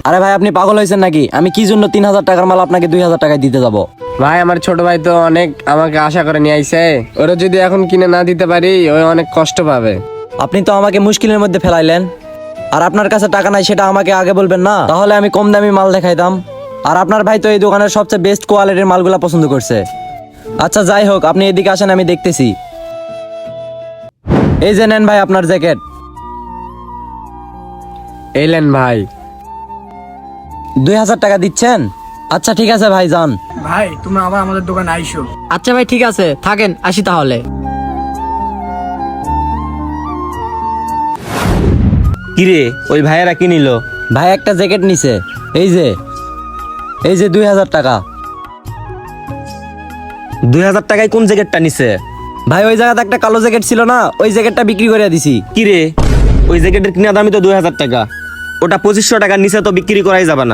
আরে ভাই আপনি পাগল হয়েছেন নাকি? আমি কি জন্য 3000 টাকার মাল আপনাকে 2000 টাকায় দিতে যাব? ভাই আমার ছোট ভাই তো অনেক আমাকে আশা করে নিয়ে আইছে, ওরা যদি এখন কিনে না দিতে পারি ওই অনেক কষ্ট পাবে। আপনি তো আমাকে মুশকিলের মধ্যে ফেলাইলেন। আর আপনার কাছে টাকা নাই সেটা আমাকে আগে বলবেন না? তাহলে আমি কম দামি মাল দেখাইতাম। আর আপনার ভাই তো এই দোকানের সবচেয়ে বেস্ট কোয়ালিটির মালগুলা পছন্দ করছে। আচ্ছা যাই হোক, আপনি এদিকে আসেন, আমি দেখতেছি। এই যে নেন ভাই আপনার জ্যাকেট। এলেন ভাই। 2000 টাকা দিচ্ছেন? আচ্ছা ঠিক আছে ভাই, যান। ভাই তোমরা আবার আমাদের দোকানে আইসো। আচ্ছা ভাই ঠিক আছে, থাকেন, আসি তাহলে। কিরে ওই ভাইয়েরা কি নিল? ভাই একটা জ্যাকেট নিছে। এই যে 2000 টাকা। 2000 টাকায় কোন জ্যাকেটটা নিছে? ভাই ওই জায়গাতে একটা কালো জ্যাকেট ছিল না, ওই জ্যাকেটটা বিক্রি করে দিছি। কিরে ওই জ্যাকেটের কিনা দামই তো 2000 টাকা, ওটা 2500 টাকার নিচে তো বিক্রি করাই যাবে না।